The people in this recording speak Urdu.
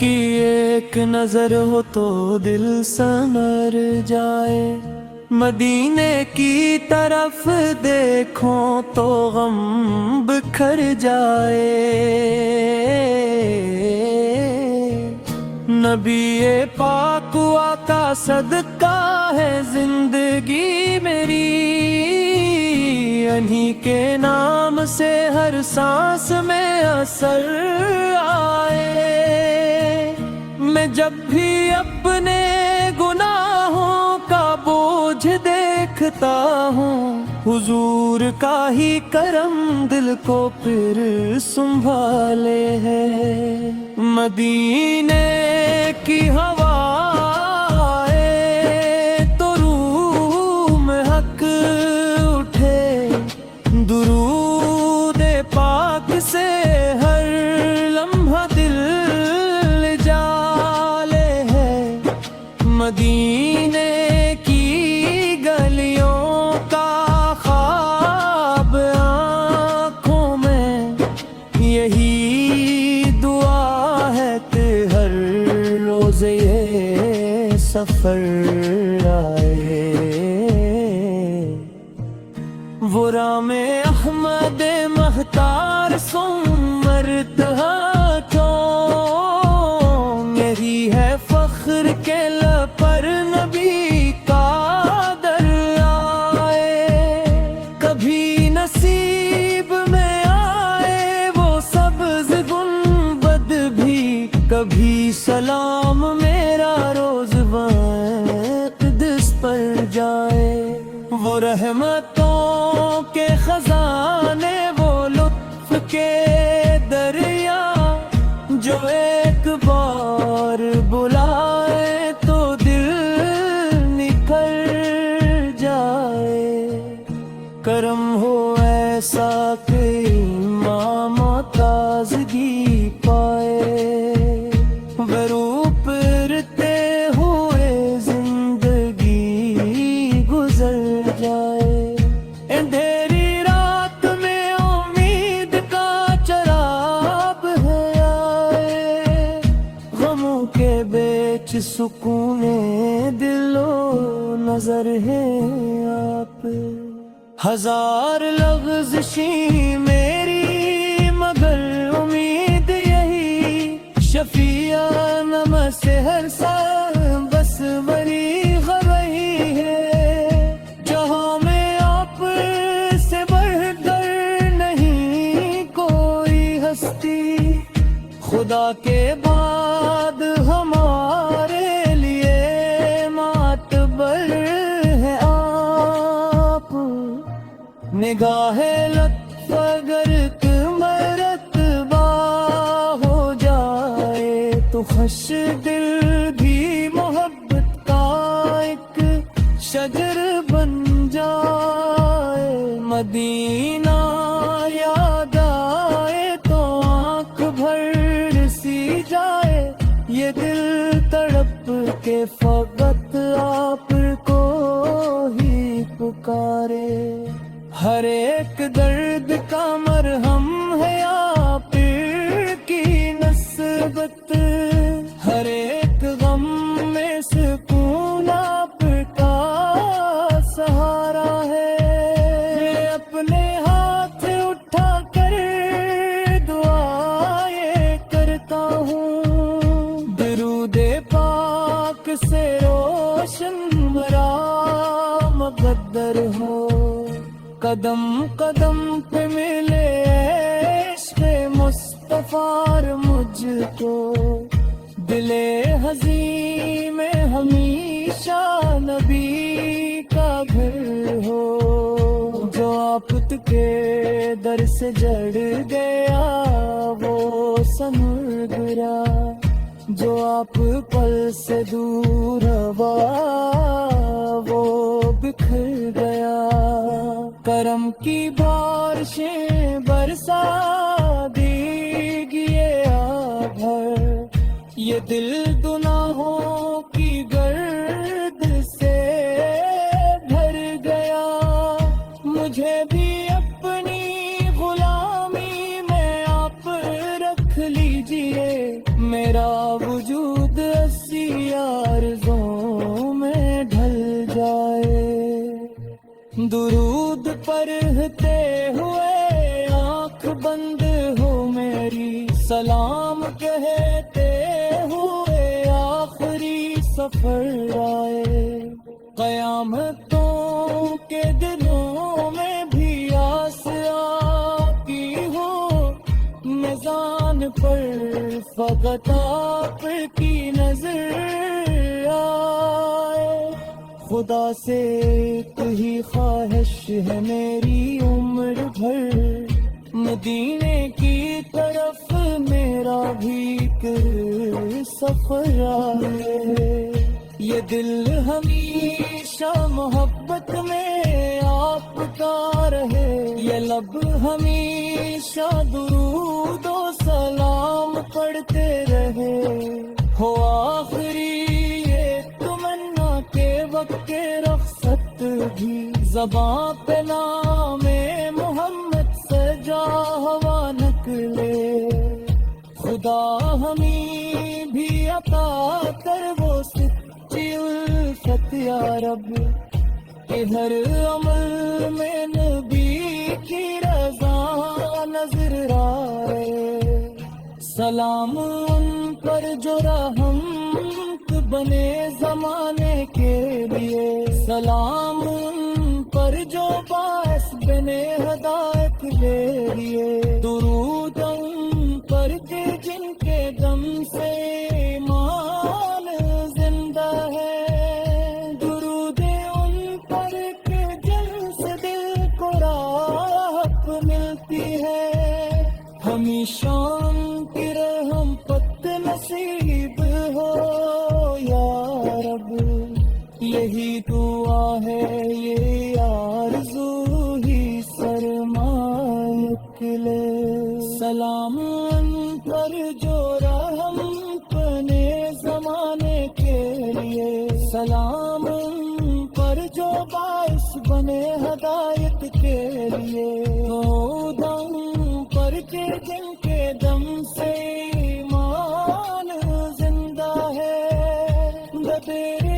کی ایک نظر ہو تو دل سنور جائے، مدینے کی طرف دیکھو تو غم بکھر جائے۔ نبی پاک آقا صدقہ ہے زندگی میری، انہی کے نام سے ہر سانس میں اثر آئے۔ میں جب بھی اپنے گناہوں کا بوجھ دیکھتا ہوں، حضور کا ہی کرم دل کو پھر سنبھالے ہے۔ مدینے کی ہوا تو روح میں حق اٹھے، درود پاک سے ہر لمحہ دل جالے ہے۔ مدینے کی گلیوں کا خواب آنکھوں میں، یہی دعا ہے کہ ہر روز یہ سفر آئے۔ وہ رام احمد مختار مرتہا کیوں، میری ہے فخر کے پر نبی کا در آئے۔ کبھی نصیب میں آئے وہ سبز گنبد بھی، کبھی سلام میرا روزگار قدس پر جائے۔ وہ رحمتوں کے خزانے، وہ لطف کے دریا، جو ایک بار بلائے تو دل نکل جائے۔ کرم ہو ایسا کہ امام تازگی پائے، غروب پرتے ہوئے زندگی گزر جائے۔ اندھیری رات میں امید کا چراغ ہے آئے، غموں کے بیچ سکون دل و نظر ہے آپ۔ ہزار لغزشیں میری مگر امید یہی، شفیعانہ سے ہر سال بس بری غبی ہے۔ جہاں میں آپ سے بڑھ کر نہیں کوئی ہستی، خدا کے بعد ہمارے لیے معتبر ہے آپ۔ نگاہ لطف اگر مرتبہ ہو جائے تو خوش دل بھی محبت کا ایک شجر بن جائے۔ مدینہ یاد آئے تو آنکھ بھر سی جائے، یہ دل تڑپ کے فقط آپ کو ہی پکارے۔ ہر ایک درد کا مرہم ہے آپ کی نسبت، ہر ایک غم میں سکون آپ کا سہارا ہے۔ میں اپنے ہاتھ اٹھا کر دعا یہ کرتا ہوں، درود پاک سے روشن مرا مقدر ہو۔ قدم قدم پہ ملے عشق مصطفیٰ مجھ کو، دل حزین میں ہمیشہ نبی کا گھر ہو۔ جو آفت کے در سے جڑ گیا وہ سنور گرا، جو آپ پل سے دور ہوا وہ بکھر گیا۔ کرم کی بارشیں برسا دیجیے آپ بھر، یہ دل گناہوں کی گرد سے بھر گیا۔ مجھے بھی اپنی غلامی میں آپ رکھ لیجیے، میرا درود پڑھتے ہوئے آنکھ بند ہو میری، سلام کہتے ہوئے آخری سفر آئے، قیامتوں کے دنوں میں بھی آس آتی ہو، میزان پر فقط آپ کی نظر آئے، خدا سے ایک ہی خواہش ہے میری عمر بھر، مدینے کی طرف میرا بھی ایک سفر آئے، یہ دل ہمیشہ محبت میں آپ کا رہے، یہ لب ہمیشہ درود و سلام پڑھتے رہے، ہو آخری یہ تمنا کے وقت رخصت بھی، زباں پہ نام محمد سجا ہوا نکلے، خدا ہمیں بھی عطا کر وہ سچی الفت یا رب، کہ ہر عمل میں نبی کی رضا نظر آئے، سلام ان پر جو رحمت بنے زمانے کے لیے، سلام ان پر جو باعث بنے ہدایت کے لیے، درود ان پر کہ جن کے دم سے ایمان زندہ ہے، درود ان پر کہ جن سے دل کو راحت ملتی ہے، ہمیشہ ان کی رحمت نصیب ہو یا رب، یہی دعا ہے یہ آرزو ہی سرمایہ لے، سلام ان پر جو رحم بنے زمانے کے لیے، سلام ان پر جو باعث بنے ہدایت کے لیے، دم پر کے جن کے دم سے ایمان زندہ ہے، تیرے